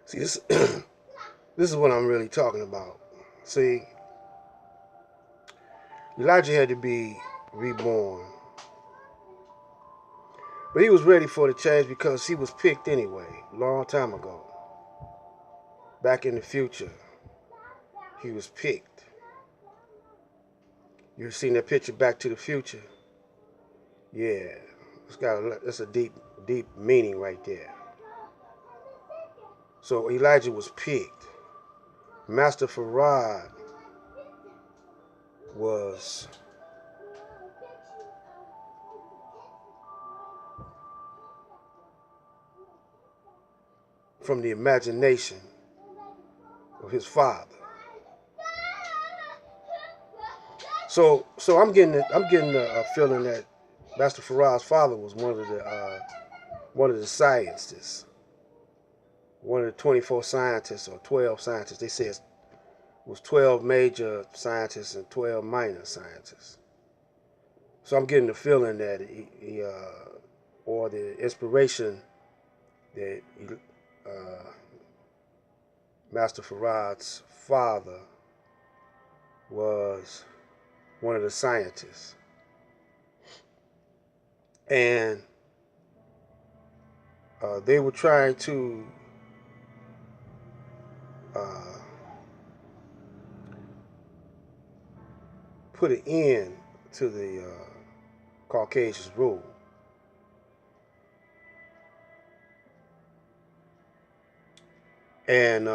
See, this this is what I'm really talking about. See, Elijah had to be reborn, but he was ready for the change because he was picked anyway, a long time ago. Back in the future, he was picked. You've seen that picture, Back to the Future? Yeah, that's a deep meaning right there. So Elijah was picked. Master Farad was from the imagination of his father. So I'm getting a feeling that Master Farad's father was one of the scientists, one of the 24 scientists or 12 scientists. They say it was 12 major scientists and 12 minor scientists. So I'm getting the feeling that or the inspiration that Master Farad's father was one of the scientists. And they were trying to put an end to the Caucasians' rule. And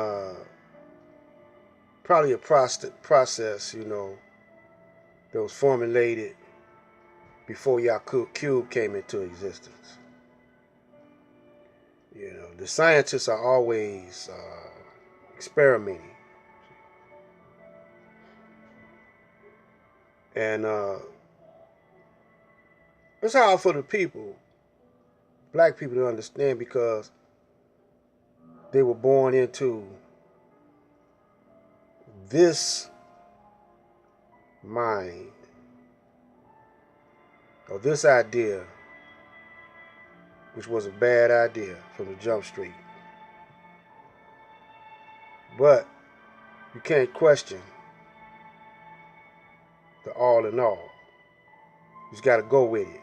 probably a process, that was formulated before Yakub came into existence. The scientists are always experimenting. And it's hard for the people, black people, to understand because they were born into this mind or this idea, which was a bad idea from the jump street. But you can't question the all in all. You just got to go with it.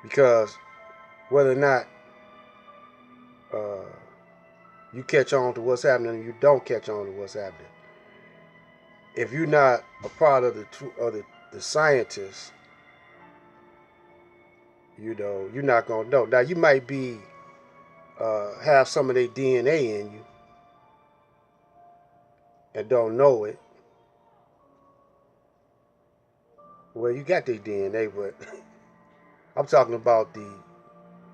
Because whether or not you catch on to what's happening and you don't catch on to what's happening, if you're not a part of the scientists, you're not going to know. Now, you might be have some of their DNA in you and don't know it. Well, you got their DNA, but I'm talking about the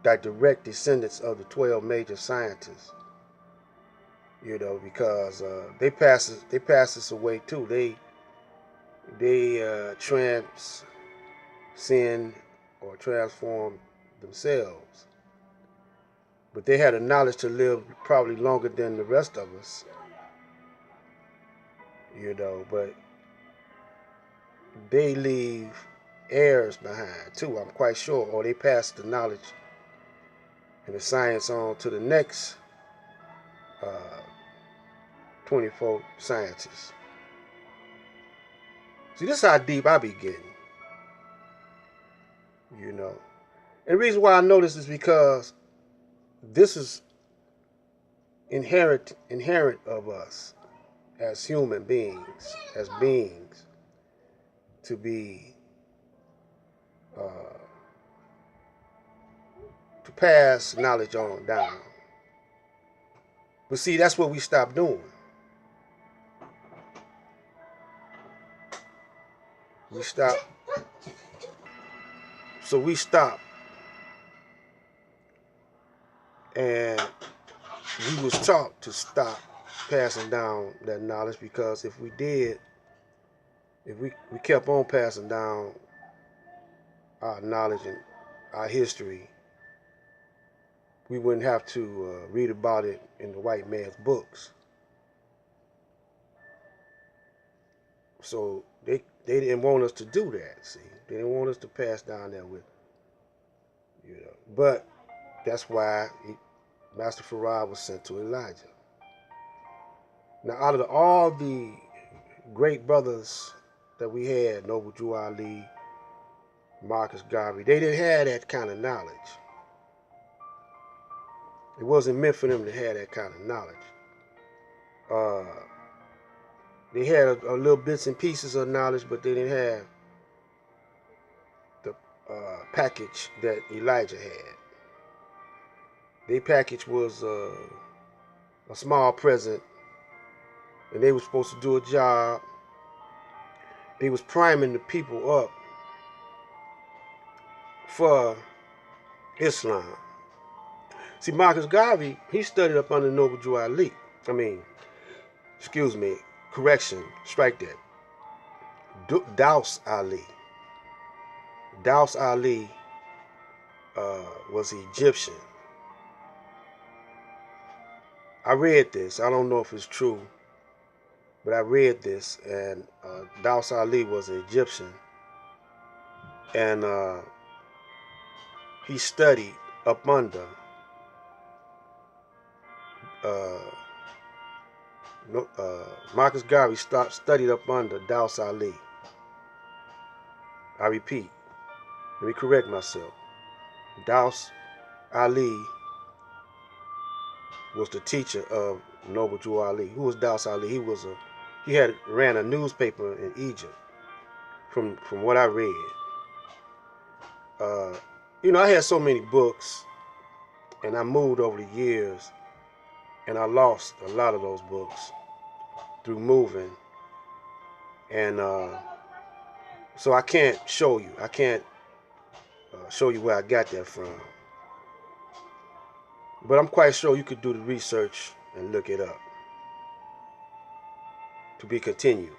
direct descendants of the 12 major scientists. Because they pass us away too. They transcend or transform themselves, but they had a knowledge to live probably longer than the rest of us. But they leave heirs behind too, I'm quite sure, or they pass the knowledge and the science on to the next 24 scientists. See, this is how deep I be getting. And the reason why I know this is because this is inherent of us as human beings, as beings, to be to pass knowledge on down. But see, that's what we stopped doing. We stopped. So we stopped, and we was taught to stop passing down that knowledge, because if we did, if we kept on passing down our knowledge and our history, we wouldn't have to read about it in the white man's books. So they didn't want us to do that. See, they didn't want us to pass down that with, But that's why Master Farad was sent to Elijah. Now, out of all the great brothers that we had, Noble Drew Ali, Marcus Garvey, they didn't have that kind of knowledge. It wasn't meant for them to have that kind of knowledge. They had a little bits and pieces of knowledge, but they didn't have the package that Elijah had. Their package was a small present, and they were supposed to do a job. They was priming the people up for Islam. See, Marcus Garvey, he studied up under Noble Drew Ali. Correction, strike that. Daus Ali. Daus Ali was Egyptian. I read this. I don't know if it's true, but I read this, and Daus Ali was an Egyptian, and he studied up under Marcus Garvey studied up under Daus Ali. I repeat, let me correct myself. Daus Ali was the teacher of Noble Drew Ali. Who was Daus Ali? He ran a newspaper in Egypt. From what I read, I had so many books, and I moved over the years, and I lost a lot of those books through moving, and so I can't show you. I can't show you where I got that from. But I'm quite sure you could do the research and look it up. To be continued.